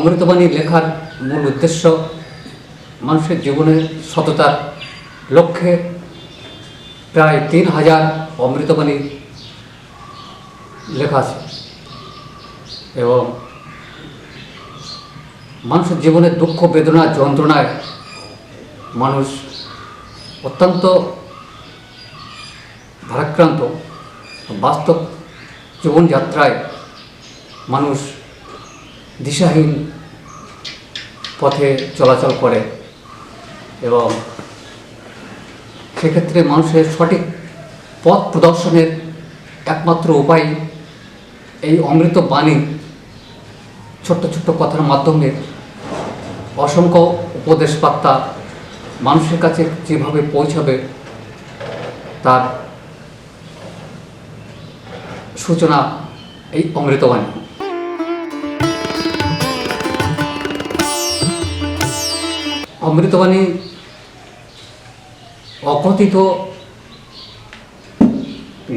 অমৃতবাণী লেখার মূল উদ্দেশ্য মানুষের জীবনের সততার লক্ষ্যে প্রায় 3000 অমৃতবাণী লেখা আছে এবং মানুষের জীবনের দুঃখ বেদনা যন্ত্রণায় মানুষ অত্যন্ত ভারাক্রান্ত। বাস্তব জীবনযাত্রায় মানুষ দিশাহীন পথে চলাচল করে এবং সেক্ষেত্রে মানুষের সঠিক পথ প্রদর্শনের একমাত্র উপায় এই অমৃত বাণী ছোট্ট ছোট্ট কথার মাধ্যমে অসংখ্য উপদেশ বার্তা মানুষের কাছে যেভাবে পৌঁছাবে তার সূচনা এই অমৃতবাণী। অমৃতবাণী অকথিত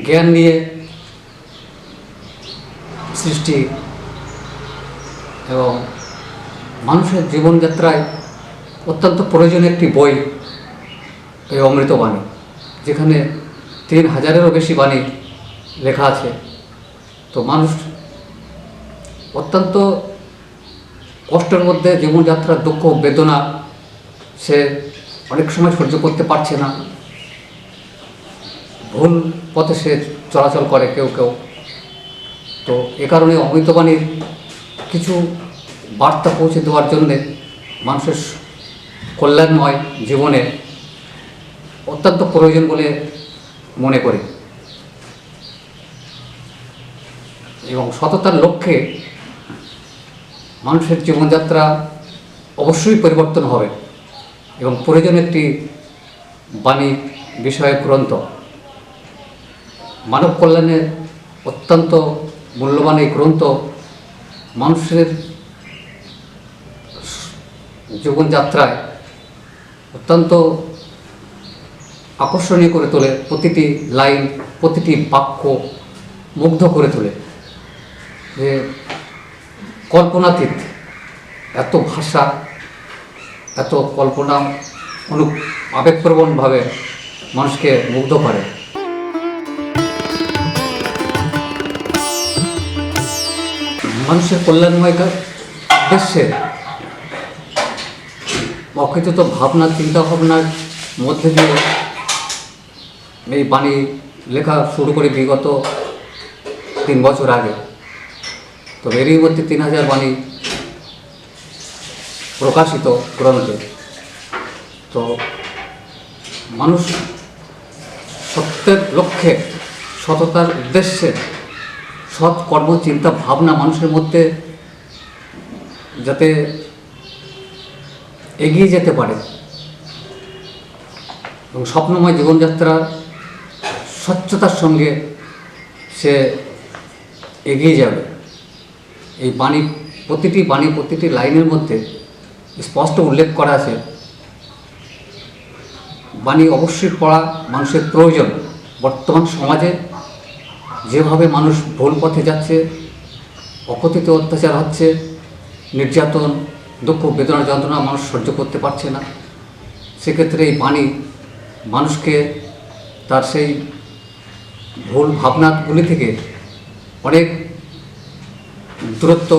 জ্ঞান নিয়ে সৃষ্টি এবং মানুষের জীবনযাত্রায় অত্যন্ত প্রয়োজনীয় একটি বই এই অমৃতবাণী, যেখানে 3000-এরও বেশি বাণী লেখা আছে। তো মানুষ অত্যন্ত কষ্টের মধ্যে জীবনযাত্রার দুঃখ বেদনা সে অনেক সময় সহ্য করতে পারছে না, ভুল পথে সে চলাচল করে কেউ কেউ। তো এ কারণে অমৃতবাণীর কিছু বার্তা পৌঁছে দেওয়ার জন্যে মানুষের কল্যাণময় জীবনে অত্যন্ত প্রয়োজন বলে মনে করি এবং সততার লক্ষ্যে মানুষের জীবনযাত্রা অবশ্যই পরিবর্তন হবে এবং প্রয়োজন একটি বাণী বিষয়ক গ্রন্থ। মানব কল্যাণের অত্যন্ত মূল্যবান এই গ্রন্থ মানুষের জীবনযাত্রায় অত্যন্ত আকর্ষণীয় করে তোলে। প্রতিটি লাইন, প্রতিটি বাক্য মুগ্ধ করে তোলে, যে কল্পনাতীত এত ভাষা, এত কল্পনা আবেগপ্রবণভাবে মানুষকে মুগ্ধ করে। মানুষের কল্যাণময় উদ্দেশ্যে অকথিত ভাবনা চিন্তা ভাবনার মধ্যে দিয়ে এই বাণী লেখা শুরু করে বিগত 3 বছর আগে। তো এরই মধ্যে 3000 বাণী প্রকাশিত গ্রন্থে। তো মানুষ সত্যের লক্ষ্যে, সততার উদ্দেশ্যে, সৎ কর্ম চিন্তা ভাবনা মানুষের মধ্যে যাতে এগিয়ে যেতে পারে এবং স্বপ্নময় জীবনযাত্রা স্বচ্ছতার সঙ্গে সে এগিয়ে যাবে, এই বাণী প্রতিটি লাইনের মধ্যে স্পষ্ট উল্লেখ করা আছে। বাণী অবশ্যই পড়া মানুষের প্রয়োজন। বর্তমান সমাজে যেভাবে মানুষ ভুল পথে যাচ্ছে, অকথিত অত্যাচার হচ্ছে, নির্যাতন, দুঃখ বেদনা যন্ত্রণা মানুষ সহ্য করতে পারছে না, সেক্ষেত্রে এই বাণী মানুষকে তার সেই ভুল ভাবনাগুলি থেকে অনেক দূরত্ব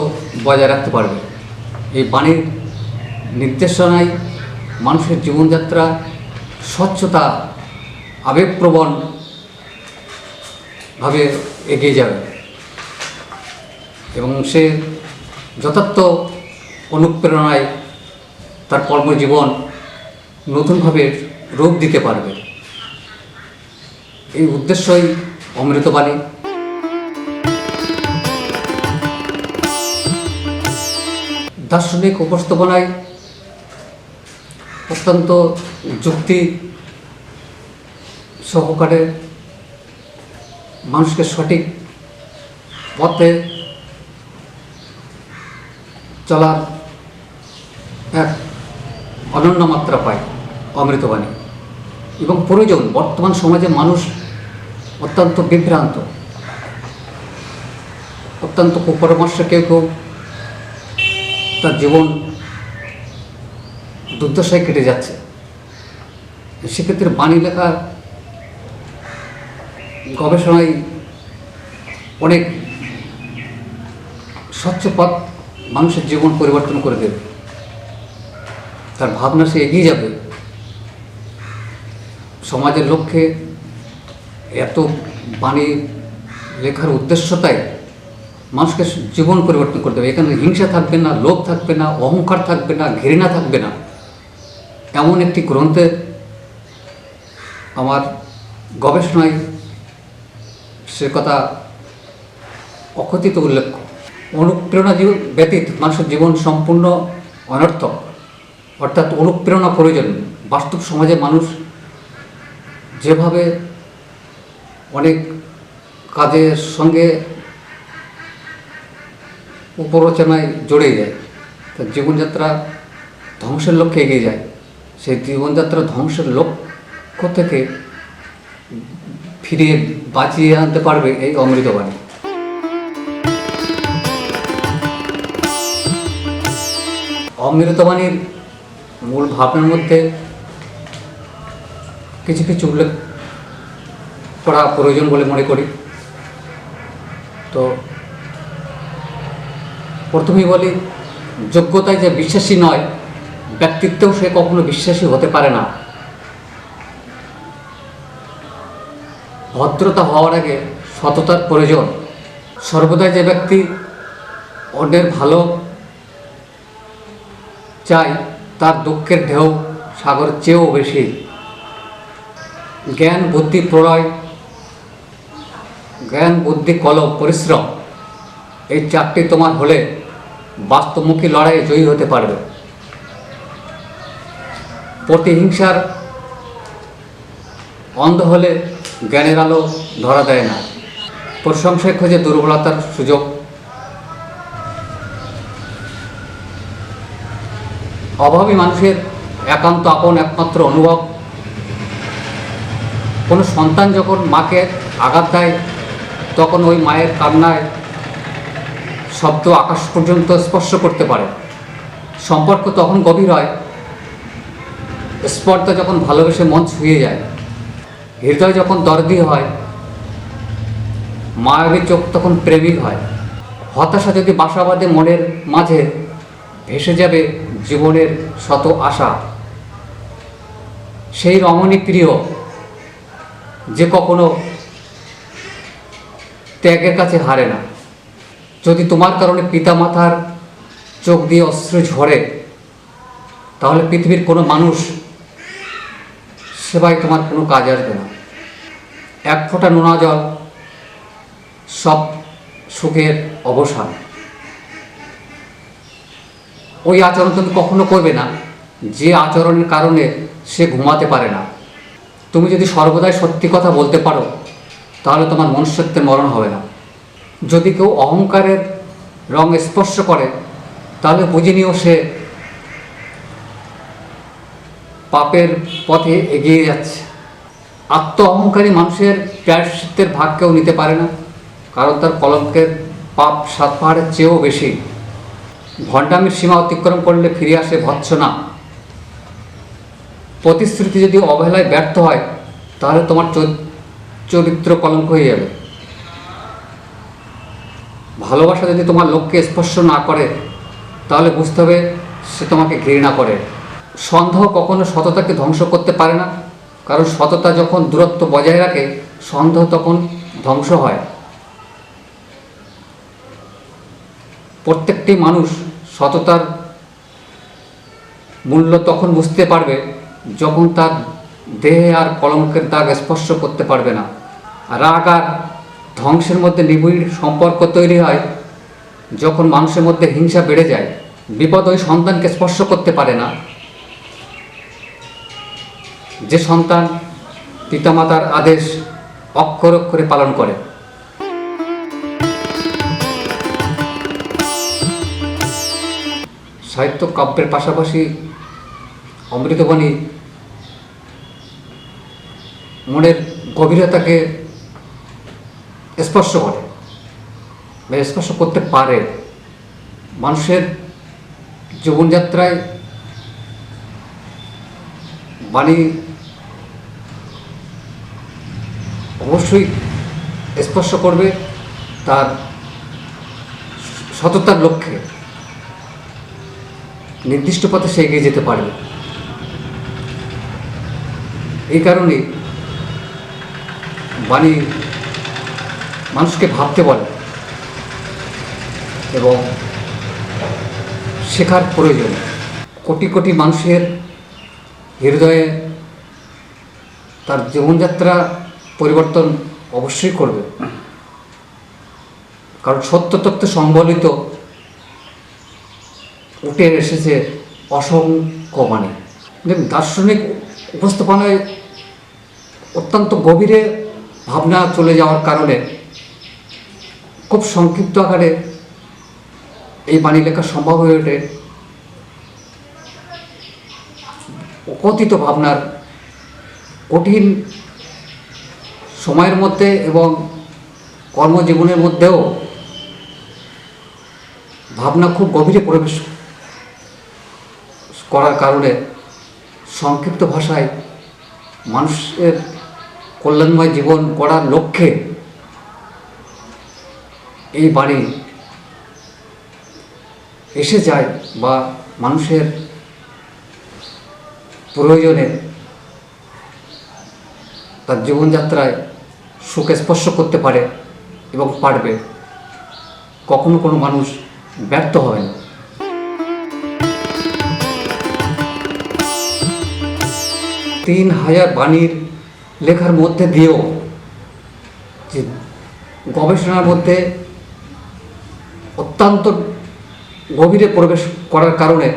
বজায় রাখতে পারবে। এই বাণীর নির্দেশনায় মানুষের জীবনযাত্রা স্বচ্ছতা, আবেগপ্রবণভাবে এগিয়ে যাবে এবং সে যথার্থ অনুপ্রেরণায় তার কর্মজীবন নতুনভাবে রূপ দিতে পারবে। এই উদ্দেশ্যই অমৃতবাণী। দার্শনিক উপস্থাপনায় অত্যন্ত যুক্তি সহকারে মানুষকে সঠিক পথে চলার এক অনন্য মাত্রা পায় অমৃতবাণী এবং প্রয়োজন। বর্তমান সমাজে মানুষ অত্যন্ত বিভ্রান্ত, অত্যন্ত কুপরামর্শ কেউ কেউ তার জীবন দুর্দশায় কেটে যাচ্ছে। সেক্ষেত্রে বাণী লেখা গবেষণায় অনেক স্বচ্ছ পথ মানুষের জীবন পরিবর্তন করে দেবে, তার ভাবনা সে এগিয়ে যাবে। সমাজের লক্ষ্যে এত বাণী লেখার উদ্দেশ্যতাই মানুষকে জীবন পরিবর্তন করে দেবে। এখানে হিংসা থাকবে না, লোভ থাকবে না, অহংকার থাকবে না, ঘৃণা থাকবে না। এমন একটি গ্রন্থের আমার গবেষণায় সে কথা অকথিত উল্লেখ্য। অনুপ্রেরণা ব্যতীত মানুষের জীবন সম্পূর্ণ অনর্থক, অর্থাৎ অনুপ্রেরণা প্রয়োজন। বাস্তব সমাজে মানুষ যেভাবে অনেক কাজের সঙ্গে উপরচনায় জড়ে যায়, তার জীবনযাত্রা ধ্বংসের লক্ষ্যে এগিয়ে যায়। সেই জীবনযাত্রা ধ্বংসের লক্ষ্য থেকে ফিরিয়ে বাঁচিয়ে আনতে পারবে এই অমৃতবাণী। অমৃতবাণীর মূল ভাবনার মধ্যে কিছু কিছু উল্লেখ করা প্রয়োজন বলে মনে করি। তো প্রথমেই বলি, যোগ্যতায় যে বিশ্বাসী নয়, ব্যক্তিত্বেও সে কখনো বিশ্বাসী হতে পারে না। ভদ্রতা হওয়ার আগে সততার প্রয়োজন। সর্বদাই যে ব্যক্তি অন্যের ভালো চায়, তার দুঃখের ঢেউ সাগরের চেয়েও বেশি। জ্ঞান বুদ্ধি প্রলয়, জ্ঞান বুদ্ধি কলম পরিশ্রম, এই চারটি তোমার হলে বাস্তবমুখী লড়াইয়ে জয়ী হতে পারবে। প্রতিহিংসার অন্ধ হলে জ্ঞানের আলো ধরা দেয় না। প্রশংসায় খোঁজে দুর্বলতার সুযোগ। অভাবী মানুষের একান্ত আপন একমাত্র অনুভব। কোনো সন্তান যখন মাকে আঘাত দেয়, তখন ওই মায়ের কান্নায় শব্দ আকাশ পর্যন্ত স্পর্শ করতে পারে। সম্পর্ক তখন গভীর হয়, স্পর্ধা যখন ভালোবেসে মন ছুঁয়ে যায়। হৃদয় যখন দরদি হয়, মায়াবী চোখ তখন প্রেমিক হয়। হতাশা যদি বাসা বাঁধে মনের মাঝে, ভেসে যাবে জীবনের শত আশা। সেই রমণী প্রিয় যে কখনো ত্যাগের কাছে হারে না। যদি তোমার কারণে পিতামাতার চোখ দিয়ে অশ্রু ঝরে, তাহলে পৃথিবীর কোনো মানুষ সেবায় তোমার কোনো কাজ আসবে না। এক ফোঁটা নোনা জল সব সুখের অবসান। ওই আচরণ তুমি কখনো করবে না যে আচরণের কারণে সে ঘুমাতে পারে না। তুমি যদি সর্বদাই সত্যি কথা বলতে পারো, তাহলে তোমার মনুষ্যত্বের মরণ হবে না। যদি কেউ অহংকারের রং স্পর্শ করে, তাহলে বুঝে নিও সে পাপের পথে এগিয়ে যাচ্ছে। আত্ম অহংকারী মানুষের প্রায়শ্চিত্তের ভাগ কেউ নিতে পারে না, কারণ তার কলঙ্কের পাপ 7 পাহাড়ের চেয়েও বেশি। ভণ্ডামির সীমা অতিক্রম করলে ফিরে আসে ভৎসনা। প্রতিশ্রুতি যদি অবহেলায় ব্যর্থ হয়, তাহলে তোমার চরিত্র কলঙ্ক হয়ে যাবে। ভালোবাসা যদি তোমার লক্ষ্যে স্পর্শ না করে, তাহলে বুঝতে হবে সে তোমাকে ঘৃণা করে। সন্দেহ কখনো সততাকে ধ্বংস করতে পারে না, কারণ সততা যখন দূরত্ব বজায় রাখে, সন্দেহ তখন ধ্বংস হয়। প্রত্যেকটি মানুষ সততার মূল্য তখন বুঝতে পারবে যখন তার দেহে আর কলঙ্কের দাগ স্পর্শ করতে পারবে না। রাগ আর ধ্বংসের মধ্যে নিবিড় সম্পর্ক তৈরি হয় যখন মানুষের মধ্যে হিংসা বেড়ে যায়। বিপদ ওই সন্তানকে স্পর্শ করতে পারে না যে সন্তান পিতামাতার আদেশ অক্ষরে অক্ষরে পালন করে। সাহিত্য কাব্যের পাশাপাশি অমৃতবাণী মনের গভীরতাকে স্পর্শ করে বা স্পর্শ করতে পারে। মানুষের জীবনযাত্রায় বাণী অবশ্যই স্পর্শ করবে তার সততার লক্ষ্যে, নির্দিষ্ট পথে সে এগিয়ে যেতে পারবে। এই কারণে বাণী মানুষকে ভাবতে বলে এবং শেখার প্রয়োজন। কোটি কোটি মানুষের হৃদয়ে তার জীবনযাত্রা পরিবর্তন অবশ্যই করবে, কারণ সত্য তত্ত্ব সংবলিত উঠে এসেছে অসংখ্য বাণী। দার্শনিক উপস্থাপনায় অত্যন্ত গভীরে ভাবনা চলে যাওয়ার কারণে খুব সংক্ষিপ্ত আকারে এই বাণী লেখা সম্ভব হয়ে ওঠে। কথিত ভাবনার কঠিন সময়ের মধ্যে এবং কর্মজীবনের মধ্যেও ভাবনা খুব গভীরে প্রবেশ করার কারণে সংক্ষিপ্ত ভাষায় মানুষের কল্যাণময় জীবন গড়ার লক্ষ্যে এই বাণী এসে যায় বা মানুষের প্রয়োজনে তার জীবনযাত্রায় সুখ স্পর্শ করতে পারে এবং পারবে। কখনো কোনো মানুষ ব্যর্থ হবে না। তিন হাজার বাণীর লেখার মধ্যে দিয়েও যে গবেষণার মধ্যে অত্যন্ত গভীরে প্রবেশ করার কারণে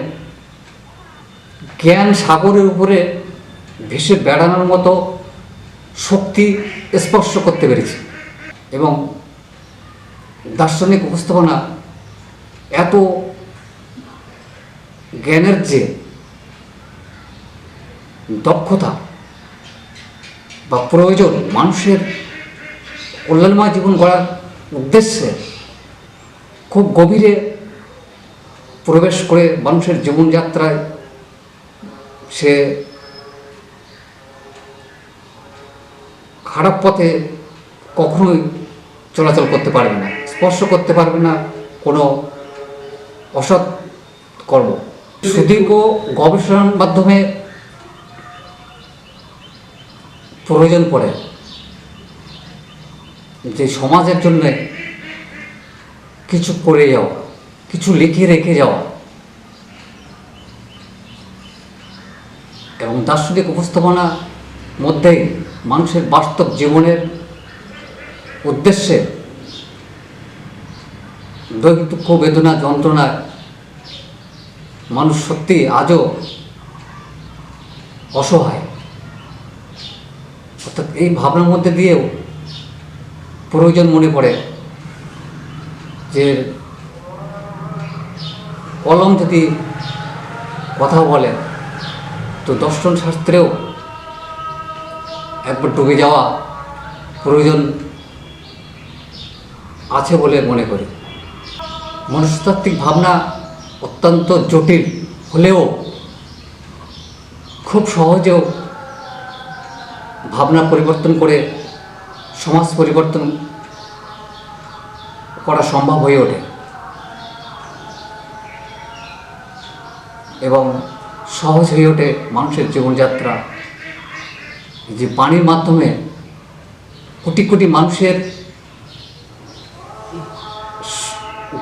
জ্ঞান সাগরের উপরে ভেসে বেড়ানোর মতো শক্তি স্পর্শ করতে পেরেছি। এবং দার্শনিক উপস্থাপনা এত জ্ঞানের যে দক্ষতা বা প্রয়োজন মানুষের কল্যাণময় জীবন গড়ার উদ্দেশ্যে খুব গভীরে প্রবেশ করে মানুষের জীবনযাত্রায় সে খারাপ পথে কখনোই চলাচল করতে পারবে না, স্পর্শ করতে পারবে না কোনো অসৎ কর্ম। সুদীর্ঘ গবেষণার মাধ্যমে প্রয়োজন পড়ে যে সমাজের জন্য কিছু করে যাওয়া, কিছু লিখে রেখে যাওয়া, এবং দার্শনিক উপস্থাপনা মধ্যেই মানুষের বাস্তব জীবনের উদ্দেশ্যে দৈহিক দুঃখ বেদনা যন্ত্রণায় মানুষ সত্যি আজও অসহায়। অর্থাৎ এই ভাবনার মধ্যে দিয়েও প্রয়োজন মনে পড়ে যে কলম যদি কথা বলে তো দর্শন শাস্ত্রেও একবার ডুবে যাওয়া প্রয়োজন আছে বলে মনে করি। মনস্তাত্ত্বিক ভাবনা অত্যন্ত জটিল হলেও খুব সহজেও ভাবনা পরিবর্তন করে সমাজ পরিবর্তন করা সম্ভব হয়ে ওঠে এবং সহজ হয়ে ওঠে মানুষের জীবনযাত্রা। যে বাণীর মাধ্যমে কোটি কোটি মানুষের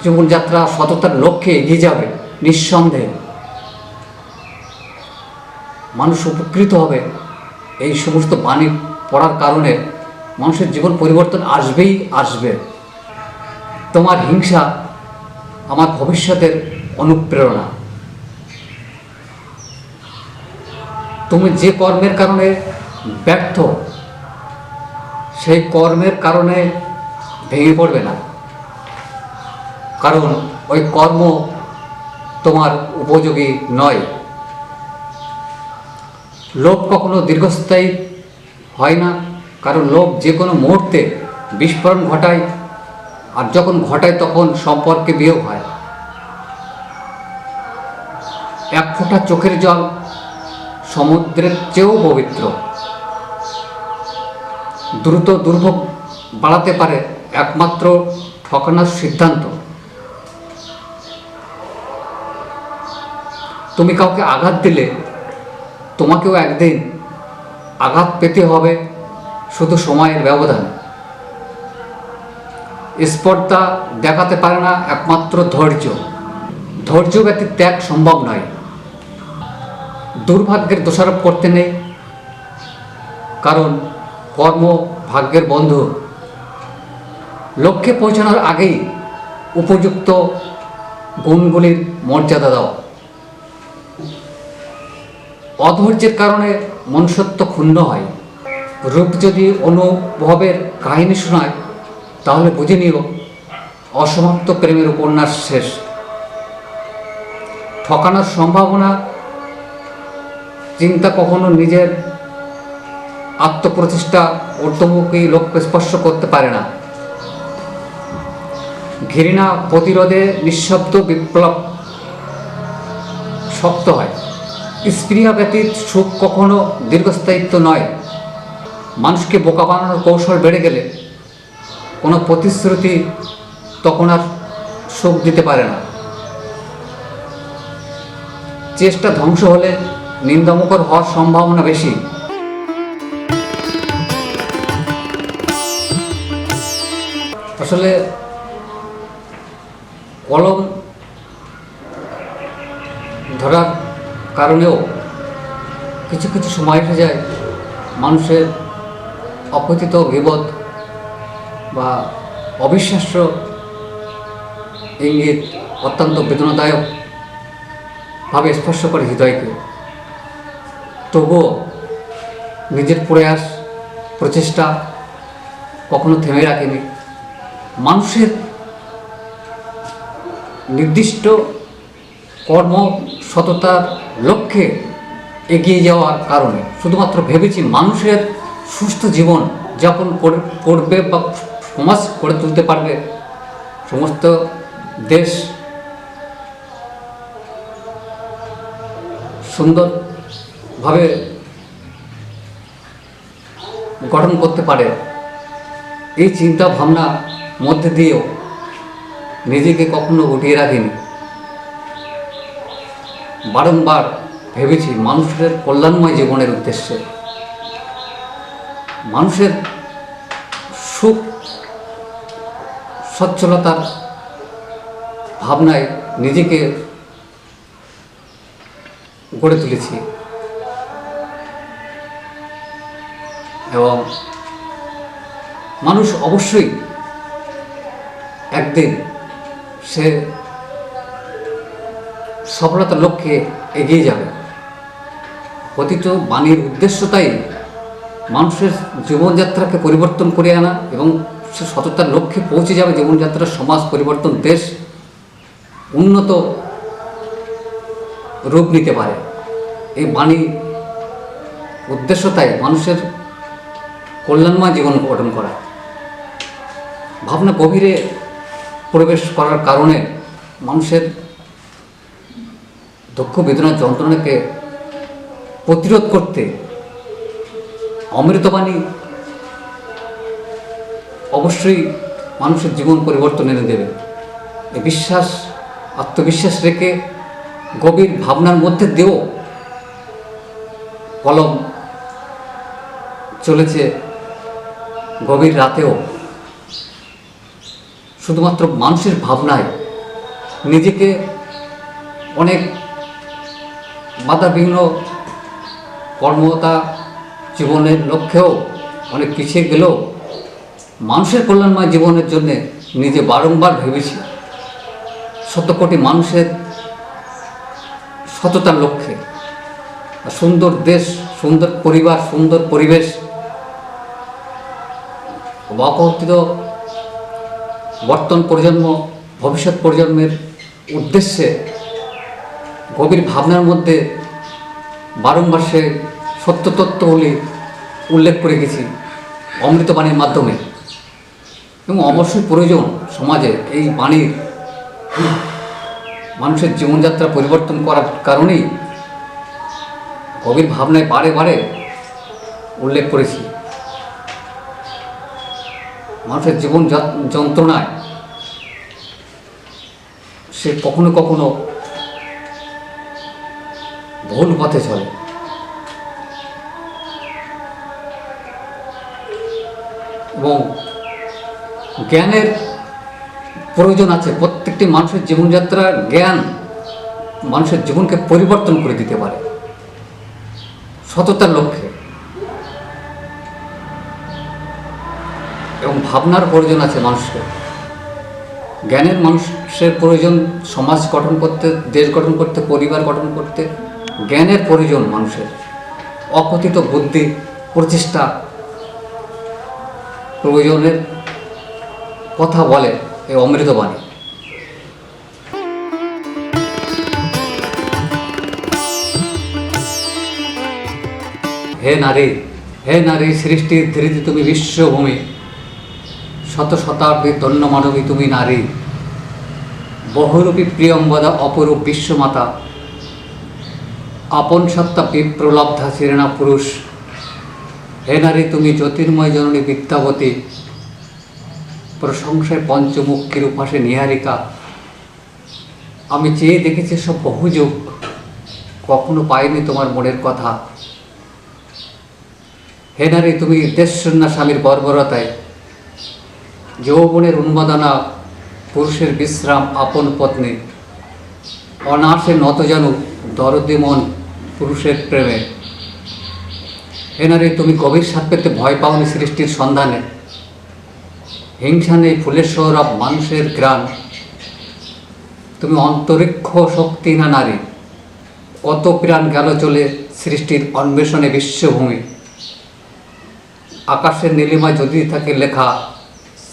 জীবনযাত্রা সততার লক্ষ্যে এগিয়ে যাবে, নিঃসন্দেহে মানুষ উপকৃত হবে। এই সমস্ত বাণী পড়ার কারণে মানুষের জীবন পরিবর্তন আসবেই আসবে। তোমার হিংসা আমার ভবিষ্যতের অনুপ্রেরণা। তুমি যে কর্মের কারণে ব্যর্থ, সেই কর্মের কারণে ভেঙে পড়বে না, কারণ ওই কর্ম তোমার উপযোগী নয়। লোভ কখনো দীর্ঘস্থায়ী হয় না, কারণ লোভ যে কোনো মুহূর্তে বিস্ফোরণ ঘটায়, আর যখন ঘটায় তখন সম্পর্কে বিয়োগ হয়। এক ফোঁটা চোখের জল সমুদ্রের চেয়েও পবিত্র। দ্রুত দুর্ভোগ বাড়াতে পারে একমাত্র ঠকানোর সিদ্ধান্ত। তুমি কাউকে আঘাত দিলে তোমাকেও একদিন আঘাত পেতে হবে, শুধু সময়ের ব্যবধান। স্পর্ধা দেখাতে পারে না একমাত্র ধৈর্য। ধৈর্য ব্যতীত ত্যাগ সম্ভব নয়। দুর্ভাগ্যের দোষারোপ করতে নেই, কারণ কর্ম ভাগ্যের বন্ধু। লক্ষ্যে পৌঁছানোর আগেই উপযুক্ত গুণগুলির মর্যাদা দাও। অধৈর্যের কারণে মনুষ্যত্ব ক্ষুণ্ণ হয়। রূপ যদি অনুভবের কাহিনী শোনায়, তাহলে বুঝে নিও অসমাপ্ত প্রেমের উপন্যাস শেষ। ঠকানোর সম্ভাবনা চিন্তা কখনো নিজের আত্মপ্রতিষ্ঠা ঊর্ধ্বমুখী লক্ষ্য স্পর্শ করতে পারে না। ঘৃণা প্রতিরোধে নিঃশব্দ বিপ্লব শক্ত হয়। স্পৃহা ব্যতীত সুখ কখনো দীর্ঘস্থায়িত্ব নয়। মানুষকে বোকা বানানোর কৌশল বেড়ে গেলে কোনো প্রতিশ্রুতি তখন আর সুখ দিতে পারে না। চেষ্টা ধ্বংস হলে নিন্দামুখর হওয়ার সম্ভাবনা বেশি। আসলে কলম ধরার কারণেও কিছু কিছু সময় এসে যায় মানুষের অকথিত বিপদ বা অবিশ্বাস্য ইঙ্গিত অত্যন্ত বেদনাদায়কভাবে স্পর্শ করে হৃদয়কে। তবুও নিজের প্রয়াস প্রচেষ্টা কখনো থেমে রাখেনি। মানুষের নির্দিষ্ট কর্ম সততার লক্ষ্যে এগিয়ে যাওয়ার কারণে শুধুমাত্র ভেবেছি মানুষের সুস্থ জীবন যাপন করবে বা সমাজ গড়ে তুলতে পারবে, সমস্ত দেশ সুন্দরভাবে গঠন করতে পারে, এই চিন্তা ভাবনা মধ্যে দিয়েও নিজেকে কখনো গুটিয়ে রাখিনি। বারংবার ভেবেছি মানুষের কল্যাণময় জীবনের উদ্দেশ্যে, মানুষের সুখ সচ্ছলতার ভাবনায় নিজেকে গড়ে তুলেছি এবং মানুষ অবশ্যই একদিন সে সফলতার লক্ষ্যে এগিয়ে যাবে। কথিত বাণীর উদ্দেশ্যটাই মানুষের জীবনযাত্রাকে পরিবর্তন করে আনা এবং সে সততার লক্ষ্যে পৌঁছে যাবে। জীবনযাত্রার সমাজ পরিবর্তন, দেশ উন্নত রূপ নিতে পারে। এই বাণী উদ্দেশ্যটাই মানুষের কল্যাণময় জীবন গঠন করা। ভাবনা গভীরে প্রবেশ করার কারণে মানুষের দুঃখ বেদনা যন্ত্রণাকে প্রতিরোধ করতে অমৃতবাণী অবশ্যই মানুষের জীবন পরিবর্তন এনে দেবে। এই বিশ্বাস, আত্মবিশ্বাস রেখে গভীর ভাবনার মধ্যে দিয়েও কলম চলেছে গভীর রাতেও। শুধুমাত্র মানুষের ভাবনায় নিজেকে অনেক বাধাবিঘ্ন কর্মতা জীবনের লক্ষ্যেও অনেক পিছিয়ে গেলেও মানুষের কল্যাণময় জীবনের জন্য নিজে বারংবার ভেবেছি শত কোটি মানুষের সততার লক্ষ্যে। সুন্দর দেশ, সুন্দর পরিবার, সুন্দর পরিবেশ, অকথিত বর্তমান প্রজন্ম, ভবিষ্যৎ প্রজন্মের উদ্দেশ্যে গভীর ভাবনার মধ্যে বারংবার সে সত্য তত্ত্বগুলি উল্লেখ করে গেছি অমৃতবাণীর মাধ্যমে। এবং অবশ্যই প্রয়োজন সমাজে এই বাণীর মানুষের জীবনযাত্রা পরিবর্তন করার কারণেই গভীর ভাবনায় বারে বারে উল্লেখ করেছি। মানুষের জীবন যন্ত্রণায় সে কখনো কখনো ভুল পথে চলে, এবং জ্ঞানের প্রয়োজন আছে। প্রত্যেকটি মানুষের জীবনযাত্রার জ্ঞান মানুষের জীবনকে পরিবর্তন করে দিতে পারে সততার লক্ষ্যে, এবং ভাবনার প্রয়োজন আছে মানুষকে। জ্ঞানের মানুষের প্রয়োজন সমাজ গঠন করতে, দেশ গঠন করতে, পরিবার গঠন করতে জ্ঞানের প্রয়োজন মানুষের। অকথিত বুদ্ধি প্রচেষ্টা প্রয়োজনের কথা বলে এই অমৃতবাণী। হে নারী, হে নারী, সৃষ্টির ধৃতি তুমি বিশ্বভূমি, শত শতাব্দীর ধন্য মানবী তুমি নারী, বহুরূপী প্রিয়ম্বদা অপরূপ বিশ্বমাতা, আপন সত্তা বিপ্রলব্ধা সিরেনা পুরুষ। হে নারী, তুমি জ্যোতির্ময় জননী বিদ্যাবতী, প্রশংসায় পঞ্চমুখী রূপাসে নিহারিকা। আমি চেয়ে দেখেছি সব বহু যুগ, কখনো পাইনি তোমার মনের কথা। হে নারী, তুমি দেশশূন্য স্বামীর বর্বরতায়, যৌবনের উন্মাদনা পুরুষের বিশ্রাম আপন পত্নী, অনায়াসে নত জানু দরদি মন পুরুষের প্রেমে। হে নারী, তুমি গভীর স্বাদ পেতে ভয় পাওনি সৃষ্টির সন্ধানে, হিংসা নেই ফুলের সৌরভ মানুষের গ্রাণ। তুমি অন্তরিক্ষ শক্তি না নারী, কত প্রাণ গেল চলে সৃষ্টির অন্বেষণে বিশ্বভূমি। আকাশের নীলিমায় যদি থাকে লেখা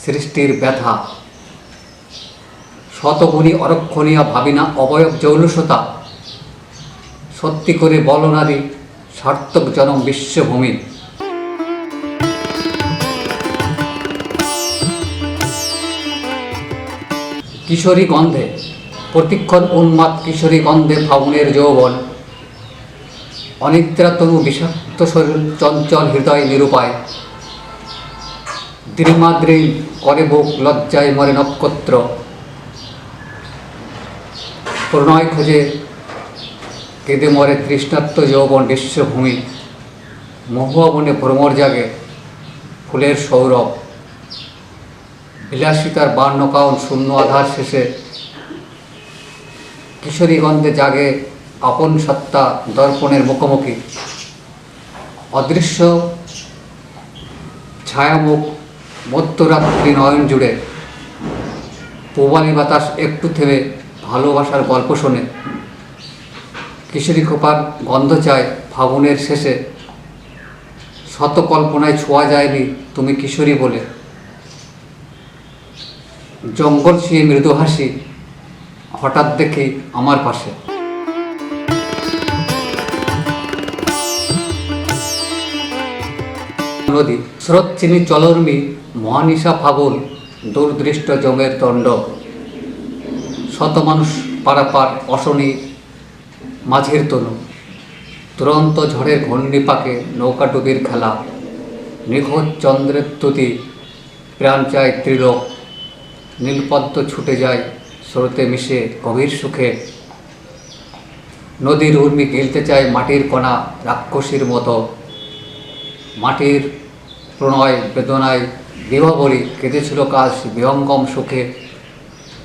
সৃষ্টির ব্যথা, শতগুণী অরক্ষণীয় ভাবিনা অবয়ব জৌলসতা। সত্যি করে বলো নারী, সার্থক জনম বিশ্বভূমি। কিশোরী গন্ধে প্রতিক্ষণ উন্মাদ, কিশোরী গন্ধে ফাগুনের যৌবন, অনিদ্রা তনু বিষাক্ত শরীর চঞ্চল হৃদয় নিরুপায়। দ্রিমাদ্রি করে বুক লজ্জায় মরে নক্ষত্র, প্রণয় খোঁজে কেঁদে মরে তৃষ্ণাত্ম যৌবন বিশ্বভূমি। মহুয়া বনে ভ্রমর জাগে ফুলের সৌরভ, বিলাসিতার বার্ণকাউন শূন্য আধার শেষে। কিশোরী গন্ধে জাগে আপন সত্তা দর্পণের মুখোমুখি, অদৃশ্য ছায়ামুখ মধ্যরাত্রি নয়ন জুড়ে। পূবালী বাতাস একটু থেমে ভালোবাসার গল্প শোনে, কিশোরী খোপার গন্ধ চায় ফাগুনের শেষে। শত কল্পনায় ছোঁয়া যায়নি তুমি কিশোরী বলে, জঙ্গল ছুঁয়ে মৃদু হাসি হঠাৎ দেখি আমার পাশে। নদী স্রোত চিনি চলর্মী মহানিশা ফাগুন, দূরদৃষ্ট জমের দণ্ড। শত মানুষ পারাপার অশনি মাঝের তনু, দুরন্ত ঝড়ের ঘূর্ণিপাকে নৌকা ডুবির খেলা। নিখোঁজ চন্দ্রের তুতি প্রাণ চায় ত্রিলোক, নীলপদ্ম ছুটে যায় স্রোতে মিশে গভীর সুখে। নদীর উর্মি গিলতে চায় মাটির কণা রাক্ষসীর মতো, মাটির প্রণয় বেদনায় বিভাবরী কেঁদেছিল কাশ বিহঙ্গম সুখে।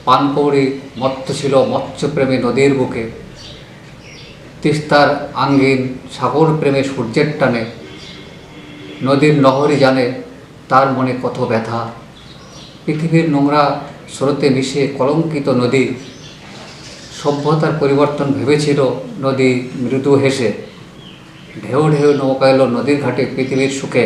পানকৌড়ি মত্ত ছিল মৎস্যপ্রেমে নদীর বুকে, তিস্তার আঙ্গিন সাগর প্রেমে সূর্যের টানে। নদীর নহরী জানে তার মনে কত ব্যথা, পৃথিবীর নোংরা স্রোতে মিশে কলঙ্কিত নদী। সভ্যতার পরিবর্তন ভেবেছিল নদী মৃদু হেসে, ঢেউ ঢেউ নৌকা এলো নদীর ঘাটে পৃথিবীর সুখে।